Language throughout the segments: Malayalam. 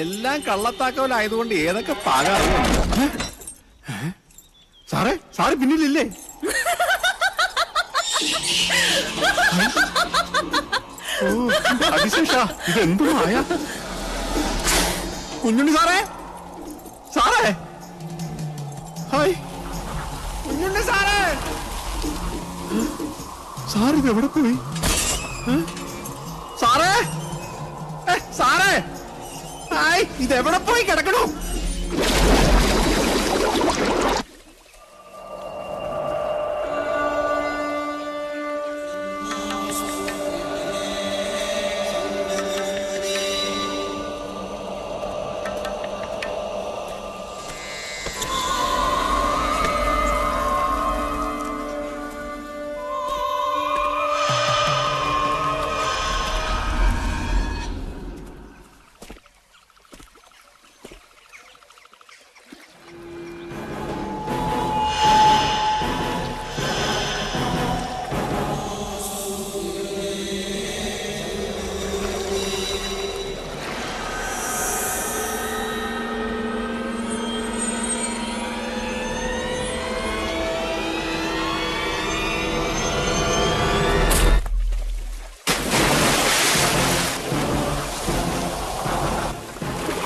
എല്ലാം കള്ളത്താക്കവലായതുകൊണ്ട് ഏതൊക്കെ പാകാറും. സാറേ സാറ് പിന്നിലില്ലേ? ഓ അതിശേഷ ഇതെന്തോ ആയ. കുഞ്ഞുണ്ണി സാറേ, സാറേ, ഹായ് കുഞ്ഞുണ്ണി സാറേ. സാർ ഇത് എവിടെ പോയി? സാറേ, സാറേ, ഹായ് ഇതെവിടെ പോയി കിടക്കണു?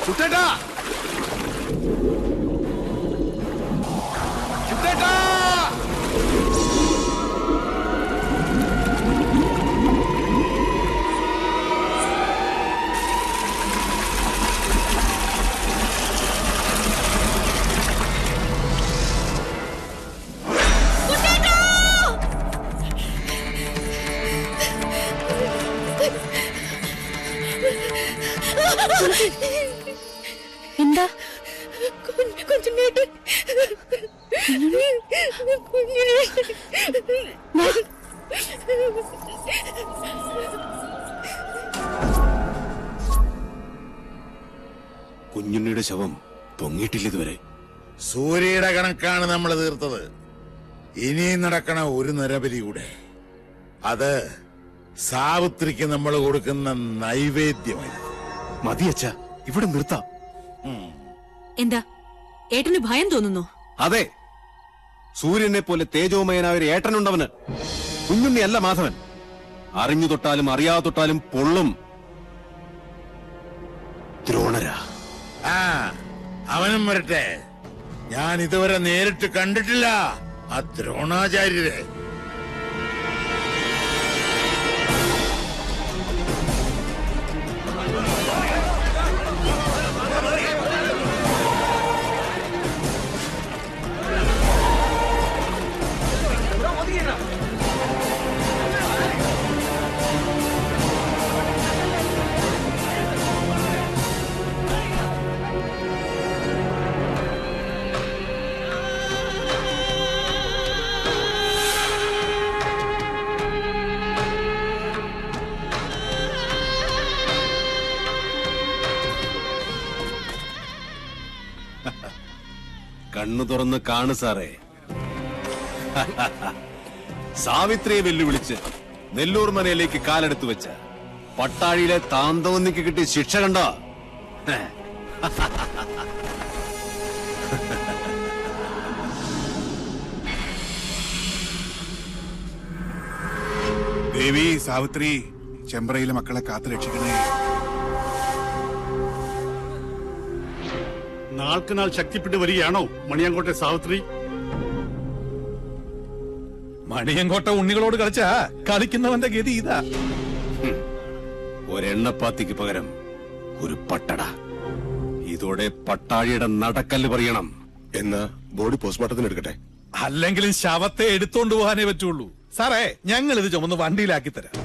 ചുട്ടേട്ടാ, ചുട്ടേട്ടാ, എന്താ? കുഞ്ഞുണ്ണിയുടെ ശവം പൊങ്ങിയിട്ടില്ല ഇതുവരെ. സൂര്യയുടെ കണക്കാണ് നമ്മൾ തീർത്തത്. ഇനിയും നടക്കണ ഒരു നരബലി കൂടെ. അത് സാവിത്രിക്ക് നമ്മൾ കൊടുക്കുന്ന നൈവേദ്യമായിരുന്നു. മതിയച്ച, ഇവിടെ നിർത്താം. എന്താ ഏട്ടന് ഭയം തോന്നുന്നു? അതെ, സൂര്യനെ പോലെ തേജോമയനായ ഒരു ഏട്ടനുണ്ടവന്. കുഞ്ഞുണ്ണി അല്ല മാധവൻ. അറിഞ്ഞു തൊട്ടാലും അറിയാതെ തൊട്ടാലും പൊള്ളും. ദ്രോണരാ. ആ അവനും വരട്ടെ. ഞാൻ ഇതുവരെ നേരിട്ട് കണ്ടിട്ടില്ല ആ ദ്രോണാചാര്യരെ. കണ്ണു തുറന്ന് കാണു സാറേ. സാവിത്രിയെ വെല്ലുവിളിച്ച് നെല്ലൂർ മനയിലേക്ക് കാലെടുത്തു വെച്ച പട്ടാഴിയിലെ താന്തവന്നിക്ക് കിട്ടിയ ശിക്ഷ കണ്ടോ? ദേവി സാവിത്രി, ചെമ്പ്രയിലെ മക്കളെ കാത്തു രക്ഷിക്കണേ. നാൾക്കുനാൾ ശക്തിപ്പെട്ട് വരികയാണോ മണിയങ്കോട്ടെ സാവിത്രി? മണിയങ്കോട്ട ഉണ്ണികളോട് കളിച്ചാ കളിക്കുന്നവന്റെ ഗതി ഇതാ. ഒരെണ്ണപ്പാത്തിക്ക് പകരം ഒരു പട്ടട. ഇതോടെ പട്ടാഴിയുടെ നടക്കല്ല് പറയണം. എന്നാ ബോഡി പോസ്റ്റ്മോർട്ടത്തിന് എടുക്കട്ടെ. അല്ലെങ്കിലും ശവത്തെ എടുത്തോണ്ട് പോകാനേ പറ്റുള്ളൂ. സാറേ, ഞങ്ങൾ ഇത് ചുമന്ന് വണ്ടിയിലാക്കി തരാം.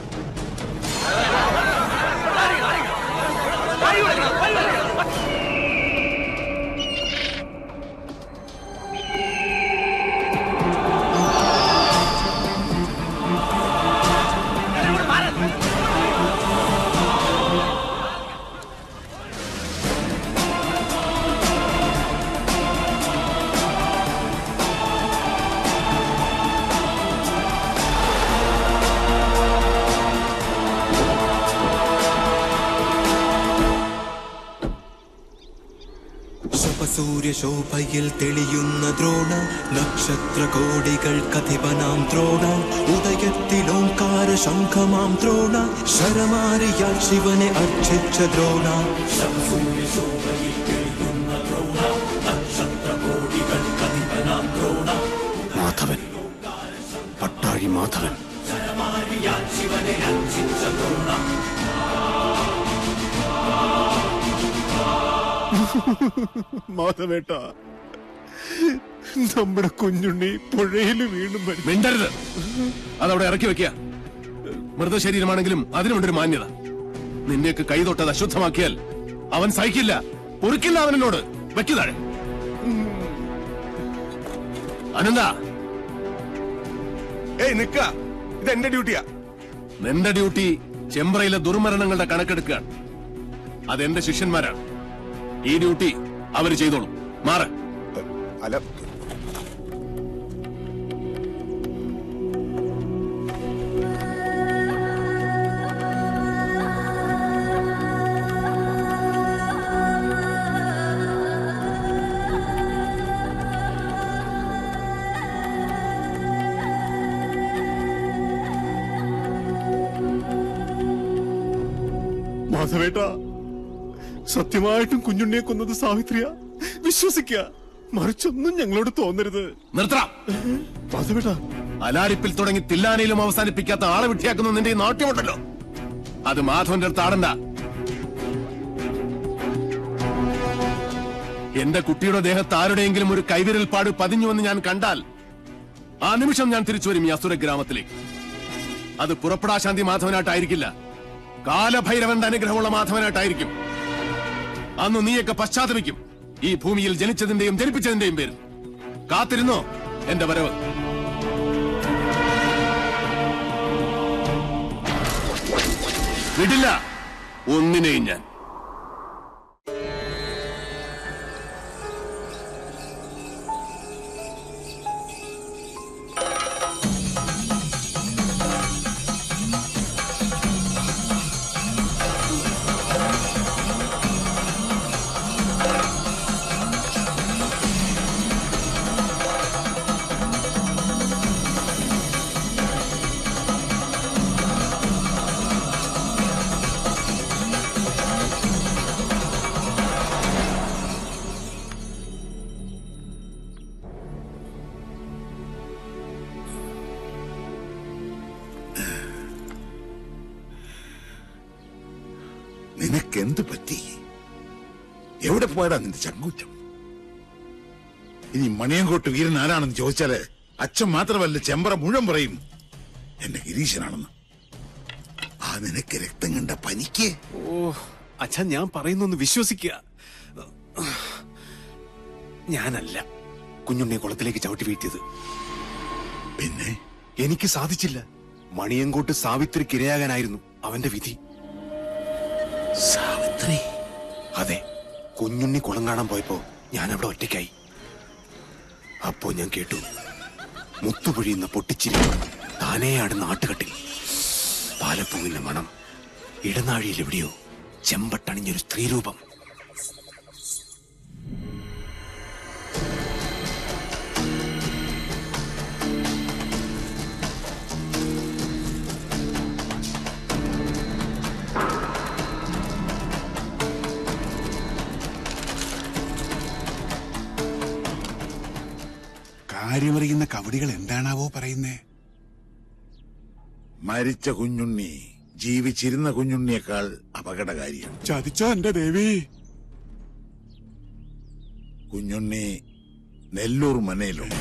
ശംസൂര്യശോഭയിൽ തെളിയുന്ന ദ്രോണ നക്ഷത്രകോടികൾ കഥിപനാം ദ്രോണ ഉദയത്തിലോംകാര ശംഖമാം ദ്രോണ ശരമാരിയാൽ ശിവനെ അർച്ചിച്ച ദ്രോണ ശംസൂര്യശോഭയിൽ തെളിയുന്ന ദ്രോണ നക്ഷത്രകോടികൾ കഥിപനാം ദ്രോണ മാധവൻ, പട്ടാഴി മാധവൻ. ശരമാരിയാൽ ശിവനെ അർച്ചിച്ച ദ്രോണ. മാധവേട്ട, നമ്മുടെ കുഞ്ഞുണ്ണി പുഴയിൽ വീണ്ടും മിണ്ടരുത്. അതവിടെ ഇറക്കി വെക്കുക. മൃതശരീരമാണെങ്കിലും അതിനുണ്ടൊരു മാന്യത. നിന്നെയൊക്കെ കൈതൊട്ടത് അശുദ്ധമാക്കിയാൽ അവൻ സഹിക്കില്ല, പൊറുക്കില്ല. അവനോട് വെക്കുതാഴെ. അനന്ത, നിക്ക, ഇത് എന്റെ ഡ്യൂട്ടിയാ. നിന്റെ ഡ്യൂട്ടി ചെമ്പ്രയിലെ ദുർമരണങ്ങളുടെ കണക്കെടുക്കുകയാണ്. അതെന്റെ ശിഷ്യന്മാരാണ്. ഈ ഡ്യൂട്ടി അവര് ചെയ്തോളും. മാറ്. അല്ല, മാധവേട്ട, സത്യമായിട്ടും കുഞ്ഞുണ്ണിയെ കൊന്നത് സാവിത്രിയാ. വിശ്വസിക്കുക, മറിച്ചൊന്നും ഞങ്ങളോട് തോന്നരുത്. നിർത്തണം. മാധവേട്ട, അലാരിപ്പിൽ തുടങ്ങി തില്ലാനയിലും അവസാനിപ്പിക്കാത്ത ആളെ വിട്ടിയാക്കുന്ന നിന്റെ ഈ നാട്യമുണ്ടല്ലോ, അത് മാധവന്റെ അടുത്ത് ആടണ്ട. എന്റെ കുട്ടിയുടെ ദേഹത്ത് ആരുടെയെങ്കിലും ഒരു കൈവിരൽ പാട് പതിഞ്ഞുവെന്ന് ഞാൻ കണ്ടാൽ ആ നിമിഷം ഞാൻ തിരിച്ചു വരും ഈ അസുര ഗ്രാമത്തിലേക്ക്. അത് പുറപ്പെടാശാന്തി മാധവനായിട്ടായിരിക്കില്ല, കാലഭൈരവന്റെ അനുഗ്രഹമുള്ള മാധവനായിട്ടായിരിക്കും. അന്ന് നീയൊക്കെ പശ്ചാത്തപിക്കും, ഈ ഭൂമിയിൽ ജനിച്ചതിന്റെയും ജനിപ്പിച്ചതിന്റെയും പേരിൽ. കാത്തിരുന്നോ എന്റെ വരവ്. വിടില്ല ഒന്നിനെയും ഞാൻ. നിനക്കെന്ത് പറ്റി? എവിടെ പോയടാ നിന്റെ ചങ്കൂറ്റം? ഇനി മണിയങ്കോട്ട് വീരൻ ആരാണെന്ന് ചോദിച്ചാല് അച്ഛൻ മാത്രമല്ല, ചെമ്പറ മുഴുവൻ പറയും എന്റെ ഗിരീശനാണെന്ന്. ആ നിനക്ക് രക്തം കണ്ട പനിക്ക്. ഓ അച്ഛൻ, ഞാൻ പറയുന്നൊന്ന് വിശ്വസിക്കുക. ഞാനല്ല കുഞ്ഞുണ്ണിയെ കുളത്തിലേക്ക് ചവിട്ടി വീഴ്ത്തിയത്. പിന്നെ എനിക്ക് സാധിച്ചില്ല. മണിയങ്കോട്ട് സാവിത്രിക്ക് ഇരയാകാനായിരുന്നു അവന്റെ വിധി. സാവിത്രി? അതെ, കുഞ്ഞുണ്ണി കുളം കാണാൻ പോയപ്പോ ഞാൻ അവിടെ ഒറ്റയ്ക്കായി. അപ്പോ ഞാൻ കേട്ടു മുത്തുപൊഴിയുന്ന പൊട്ടിച്ചിരി, താനേയാടുന്ന ആട്ടുകട്ടിൽ പാലപ്പൂവിന്റെ മണം, ഇടനാഴിയിൽ എവിടെയോ ചെമ്പട്ടണിഞ്ഞൊരു സ്ത്രീരൂപം. കാര്യമറിയുന്ന കവടികൾ എന്താണാവോ പറയുന്നേ? മരിച്ച കുഞ്ഞുണ്ണി ജീവിച്ചിരുന്ന കുഞ്ഞുണ്ണിയേക്കാൾ അപകടകാരിയാണ്. ചതിച്ചോ എന്റെ ദേവി? കുഞ്ഞുണ്ണി നെല്ലൂർ മനയിലുണ്ട്.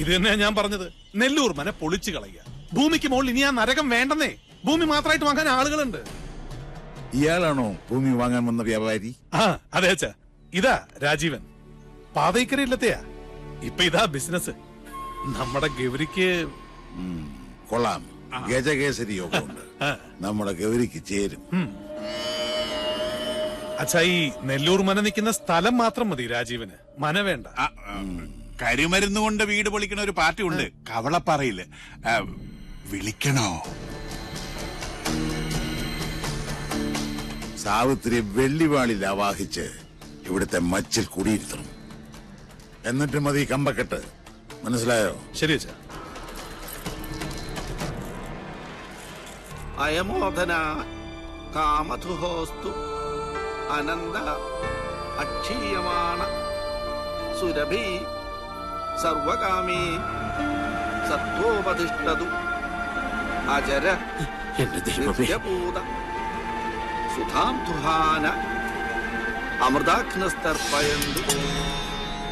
ഇത് തന്നെയാ ഞാൻ പറഞ്ഞത്. നെല്ലൂർ മന പൊളിച്ചു കളയുക. ഭൂമിക്ക് മുകളിൽ ഇനി ആ നരകം വേണ്ടെന്നേ. ഭൂമി മാത്രമായിട്ട് വാങ്ങാൻ ആളുകളുണ്ട്. ഇയാളാണോ ഭൂമി വാങ്ങാൻ വന്ന വ്യാപാരി? ആ അതെ അച്ഛാ, ഇതാ രാജീവൻ. പാതയ്ക്കരയില്ലത്തെയാ. ഇപ്പൊ ഇതാ ബിസിനസ്. നമ്മുടെ ഗൗരിക്ക് കൊള്ളാം, ഗജകേസരി യോഗമുണ്ട്. നമ്മുടെ ഗൗരിക്ക് ചേരും. അച്ഛാ, ഈ നെല്ലൂർ മന നിൽക്കുന്ന സ്ഥലം മാത്രം മതി രാജീവന്, മന വേണ്ട. കരിമരുന്ന് കൊണ്ട് വീട് പൊളിക്കണ ഒരു പാർട്ടി ഉണ്ട് കവളപ്പാറയില്. വിളിക്കണോ? സാവിത്രി വെള്ളിവാളിൽ ആവാഹിച്ച് ഇവിടുത്തെ മച്ചിൽ കുടിയിരുത്തണം. എന്നിട്ട് മതി കമ്പക്കെട്ട്. മനസ്സിലായോ? ശരി അച്ഛാ. അയമോധന കാമധുഹോസ്തു അനന്ത അക്ഷീയമാണ സുരഭി സർവകാമീ സത്വോപതിഷ്ഠതു അജര നിത്യപൂത സുധാംധുഹാന അമൃതാഘ്നസ്തർപ്പയന്തു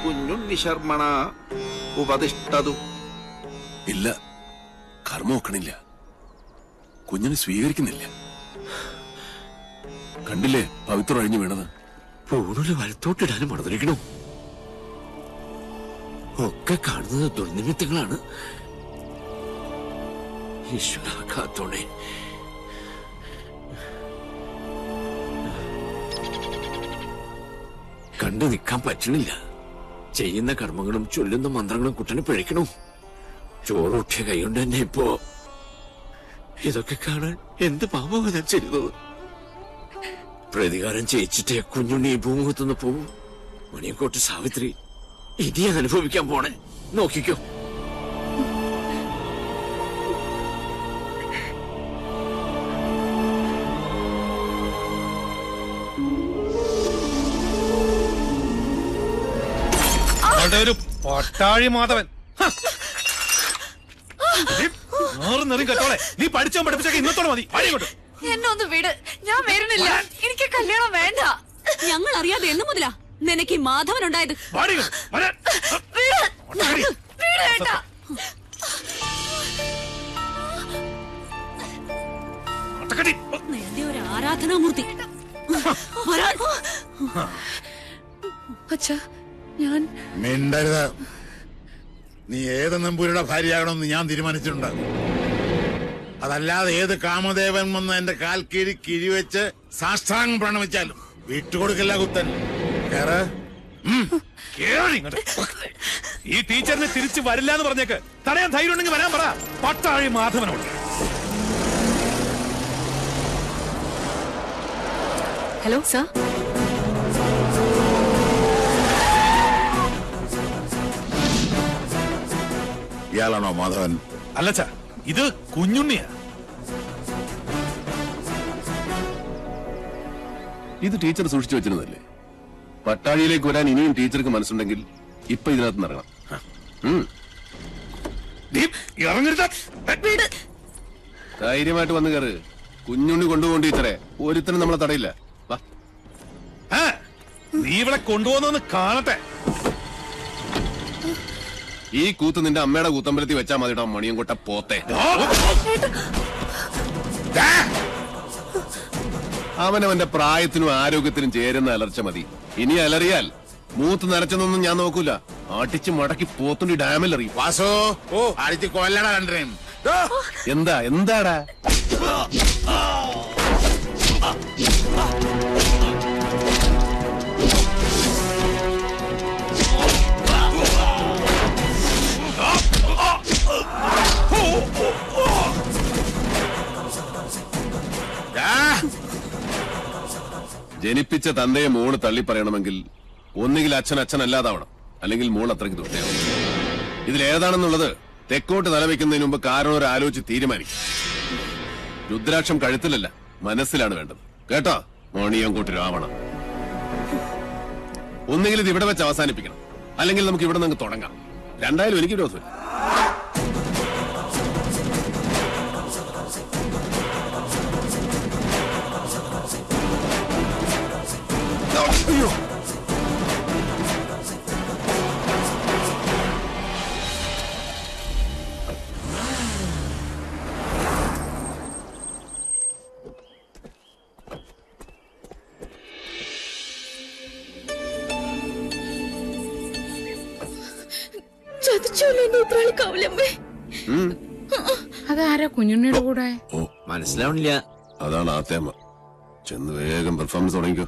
കുഞ്ഞുണ്ണിശർമ്മണ ഉപതിഷ്ഠതു. ഇല്ല, കർമ്മ ഒക്കണില്ല. കുഞ്ഞിനെ സ്വീകരിക്കുന്നില്ല. കണ്ടില്ലേ പവിത്രം അഴിഞ്ഞു വീണത്? പൂണുല് വലത്തോട്ടിടാനും മടന്നിരിക്കണോ? ഒക്കെ കാണുന്നത് ദുർനിമിത്തങ്ങളാണ്. ഈശ്വര കാത്തോണേ. കണ്ടു നിൽക്കാൻ പറ്റണില്ല. ചെയ്യുന്ന കർമ്മങ്ങളും ചൊല്ലുന്ന മന്ത്രങ്ങളും കുട്ടനെ പിഴയ്ക്കണു. ചോറൂട്ടിയ കൈകൊണ്ട് തന്നെ ഇപ്പോ ഇതൊക്കെ കാണാൻ എന്ത് പാപമാണ് ഞാൻ ചെയ്തത്? പ്രതികാരം ചെയ്യിച്ചിട്ടേ കുഞ്ഞുണ്ണി ഈ ഭൂമുഖത്തുനിന്ന് പോവും. മണിയങ്കോട്ട് സാവിത്രി ഇനി അനുഭവിക്കാൻ പോണേ. നോക്കിക്കോ. ഒരു പട്ടാഴി മാധവൻ. കെട്ടോളെ, നീ പഠിച്ചോ പഠിപ്പിച്ചൊക്കെ ഇന്നത്തോടെ മതി. എന്നെ ഒന്ന് വിട്, ഞാൻ വരുന്നില്ല. എനിക്ക് കല്യാണം വേണ്ട. ഞങ്ങൾ അറിയാതെ എന്ന് മുതലാ നിനക്ക് ഈ മാധവൻ ഉണ്ടായത്? നിന്റെ ഒരു ആരാധനാമൂർത്തി. അച്ഛാ, ഞാൻ മിണ്ടരുത്. നീ ഏത് നമ്പൂരിയുടെ ഭാര്യയാകണമെന്ന് ഞാൻ തീരുമാനിച്ചിട്ടുണ്ട്. അതല്ലാതെ ഏത് കാമദേവൻ വന്ന് എന്റെ കാൽ കീഴി കിഴിവെച്ച് സാഷ്ടാംഗം പ്രണമിച്ചാലും വിട്ടുകൊടുക്കില്ല കുത്തൻ. കേറ്. ഈ ടീച്ചറിനെ തിരിച്ചു വരില്ല എന്ന് പറഞ്ഞേക്ക്. തടയാൻ ധൈര്യം ഉണ്ടെങ്കിൽ വരാൻ പറ പട്ടാഴി മാധവനോട്. Hello sir. ഇയാളാണോ മാധവൻ? അല്ലച്ചാ, ഇത് കുഞ്ഞുണ്ണിയാ. ഇത് ടീച്ചർ സൂക്ഷിച്ചു വെച്ചിരുന്നല്ലേ? പട്ടാഴിയിലേക്ക് വരാൻ ഇനിയും ടീച്ചർക്ക് മനസ്സുണ്ടെങ്കിൽ ഇപ്പൊ ഇതിനകത്ത് നിറങ്ങണം. ധൈര്യമായിട്ട് വന്ന് കയറ്. കുഞ്ഞുണ്ണി കൊണ്ടുപോകും ടീച്ചറെ. ഒരുത്തനും നമ്മളെ തടയില്ല. നീ ഇവിടെ കൊണ്ടുപോകുന്ന കാണട്ടെ. ഈ കൂത്ത് നിന്റെ അമ്മയുടെ കൂത്തമ്പലത്തിൽ വെച്ചാൽ മതിടാ മണിയൻകൊട്ട പോത്തെ. അവനവന്റെ പ്രായത്തിനും ആരോഗ്യത്തിനും ചേരുന്ന അലർച്ച മതി. ഇനി അലറിയാൽ മൂത്ത് നരച്ചെന്നൊന്നും ഞാൻ നോക്കൂല. അടിച്ച് മടക്കി പോത്തുണ്ടി ഡാമിൽ എറിയും. വാസോ, അടിച്ച് കൊല്ലടാ കണ്ടേ. എന്താടാ? ജനിപ്പിച്ച തന്തയെ മോള് തള്ളി പറയണമെങ്കിൽ ഒന്നുകിൽ അച്ഛൻ അച്ഛനല്ലാതാവണം, അല്ലെങ്കിൽ മോൾ അത്രയ്ക്ക് ദുഷ്ടയാവും. ഇതിലേതാണെന്നുള്ളത് തെക്കോട്ട് തലവെക്കുന്നതിന് മുമ്പ് കാരണം ഒരു ആലോചിച്ച് തീരുമാനിക്കും. രുദ്രാക്ഷം കഴുത്തിലല്ല, മനസ്സിലാണ് വേണ്ടത്. കേട്ടോ മണിയൻകോട്ട് രാവണ? ഒന്നുകിൽ ഇത് ഇവിടെ വെച്ച് അവസാനിപ്പിക്കണം, അല്ലെങ്കിൽ നമുക്ക് ഇവിടെ നിന്ന് തുടങ്ങാം. രണ്ടായാലും എനിക്ക് വിരോധമില്ല. അയ്യോ, അതാരാ കുഞ്ഞുണ്ണിയുടെ കൂടെ? മനസ്സിലാവണില്ല. അതാണ് ആ തേമ. ചെന്ന് വേഗം പെർഫോമൻസ് തുടങ്ങിക്കോ.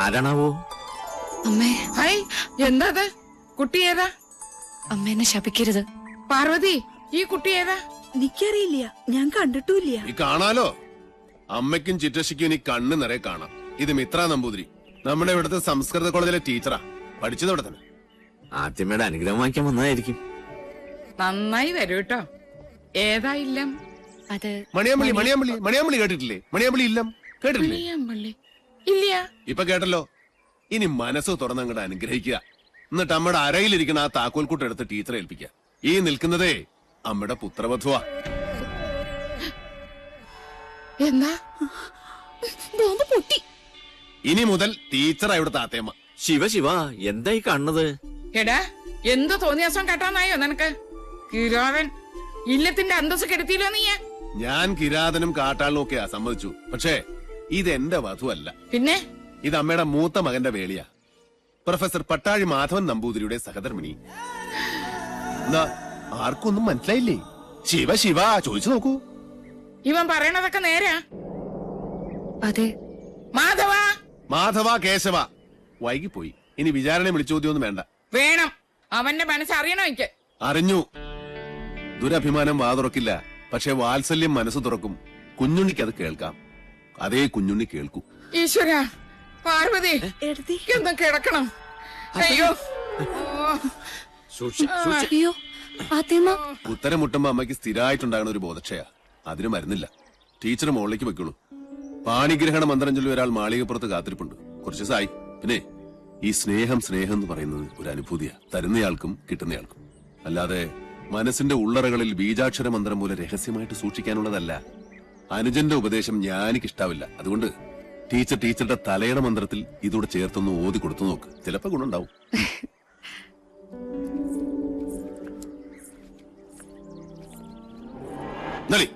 ആരാണാവോ? അമ്മേ. ഹായ്, എന്താ കുട്ടി ഏതാ? അമ്മ എന്നെ ശപിക്കരുത്. പാർവതി, ഈ കുട്ടി ഏതാ? എനിക്കറിയില്ല, ഞാൻ കണ്ടിട്ടുമില്ല. ഈ കാണാലോ, അമ്മയ്ക്കും ചിറ്റശിക്കും ഇനി കണ്ണ് നിറയെ കാണാം. ഇത് മിത്ര നമ്പൂതിരി, നമ്മുടെ ഇവിടുത്തെ സംസ്കൃത കോളേജിലെ ടീച്ചറാ. പഠിച്ചത് ഇവിടെ തന്നെ. ആദ്യമേടെ അനുഗ്രഹം വാങ്ങിക്കാൻ വന്നതായിരിക്കും. നന്നായി വരൂ കേട്ടോ. ഏതാ ഇല്ലം? അത് മണിയാമ്പള്ളി മണിയാമ്പള്ളി മണിയാമ്പള്ളി കേട്ടിട്ടില്ലേ? മണിയാമ്പള്ളി ഇല്ലം കേട്ടിട്ടില്ലേ? മണിയാമ്പള്ളി ഇല്ല. ഇപ്പൊ കേട്ടല്ലോ. ഇനി മനസ്സ് തുറന്നങ്ങോട്ട് അനുഗ്രഹിക്കുക. എന്നിട്ട് അമ്മയുടെ അരയിലിരിക്കുന്ന ആ താക്കോൽക്കൂട്ട് എടുത്ത് ടീച്ചറെ ഏൽപ്പിക്കുക. ഈ നിൽക്കുന്നതേ അമ്മയുടെ പുത്രവധുവാ. എന്താ? ബോംബ് പൊട്ടി. ഇനി മുതൽ ടീച്ചറാ ഇവിടുത്തെ ആത്തേമ്മ. ശിവ ശിവ, എന്തായി കാണുന്നത്? എടാ, എന്ത് തോന്നിയാസം കേട്ടാന്നായോ നിനക്ക്? കിരാവൻ ഇല്ലത്തിന്റെ അന്തസ് കെടുത്തിയില്ലോ നീ. ഞാൻ കിരാതനും കാട്ടാളിനും ഒക്കെയാ, സമ്മതിച്ചു. പക്ഷേ ഇത് എന്റെ വധുവല്ല. പിന്നെ ഇത് അമ്മയുടെ മൂത്ത മകന്റെ വേളിയാ. പ്രൊഫസർ പട്ടാഴി മാധവൻ നമ്പൂതിരിയുടെ സഹധർമ്മിണി. എന്താ, ആർക്കൊന്നും മനസ്സിലായില്ലേ? ശിവ ശിവ, ചോദിച്ചു നോക്കൂ. ഇവൻ പറയണതൊക്കെ നേരാ? അതെ. മാധവ മാധവ കേശവ. വൈകിപ്പോയി. ഇനി വിചാരണ വിളിച്ചോദ്യമൊന്നും വേണ്ട. വേണം. അവന്റെ മനസ്സറിയണോ എനിക്ക്? അറിഞ്ഞു. ദുരഭിമാനം വാ തുറക്കില്ല, പക്ഷെ വാത്സല്യം മനസ്സ് തുറക്കും. കുഞ്ഞുണ്ണിക്ക് അത് കേൾക്കാം. അതേ കുഞ്ഞുണ്ണി കേൾക്കൂ. ഈശ്വര, പാർവതി ഒന്ന് കിടക്കണം. അയ്യോ അയ്യോ ആത്തേമ്മ. ഉത്തരം മുട്ടുമ്പോ അമ്മയ്ക്ക് സ്ഥിരമായിട്ടുണ്ടാകുന്ന ഒരു ബോധക്ഷയാ. അതിന് മരുന്നില്ല. ടീച്ചർ മുകളിലേക്ക് വെക്കുള്ളൂ. പാണിഗ്രഹണ മന്ത്രം ചൊല്ലി ഒരാൾ മാളികപ്പുറത്ത് കാത്തിരിപ്പുണ്ട്. കുറച്ച് ദിവസമായി. പിന്നെ ഈ സ്നേഹം സ്നേഹം എന്ന് പറയുന്നത് ഒരു അനുഭൂതിയാ, തരുന്നയാൾക്കും കിട്ടുന്നയാൾക്കും. അല്ലാതെ മനസ്സിന്റെ ഉള്ളറകളിൽ ബീജാക്ഷര മന്ത്രം പോലെ രഹസ്യമായിട്ട് സൂക്ഷിക്കാനുള്ളതല്ല. അനുജന്റെ ഉപദേശം ഞാനിക്കിഷ്ടാവില്ല. അതുകൊണ്ട് ടീച്ചറുടെ തലയുടെ മന്ത്രത്തിൽ ഇതോടെ ചേർത്തൊന്ന് ഓതി കൊടുത്തു നോക്ക്. ചിലപ്പോ ഗുണുണ്ടാവും. നളി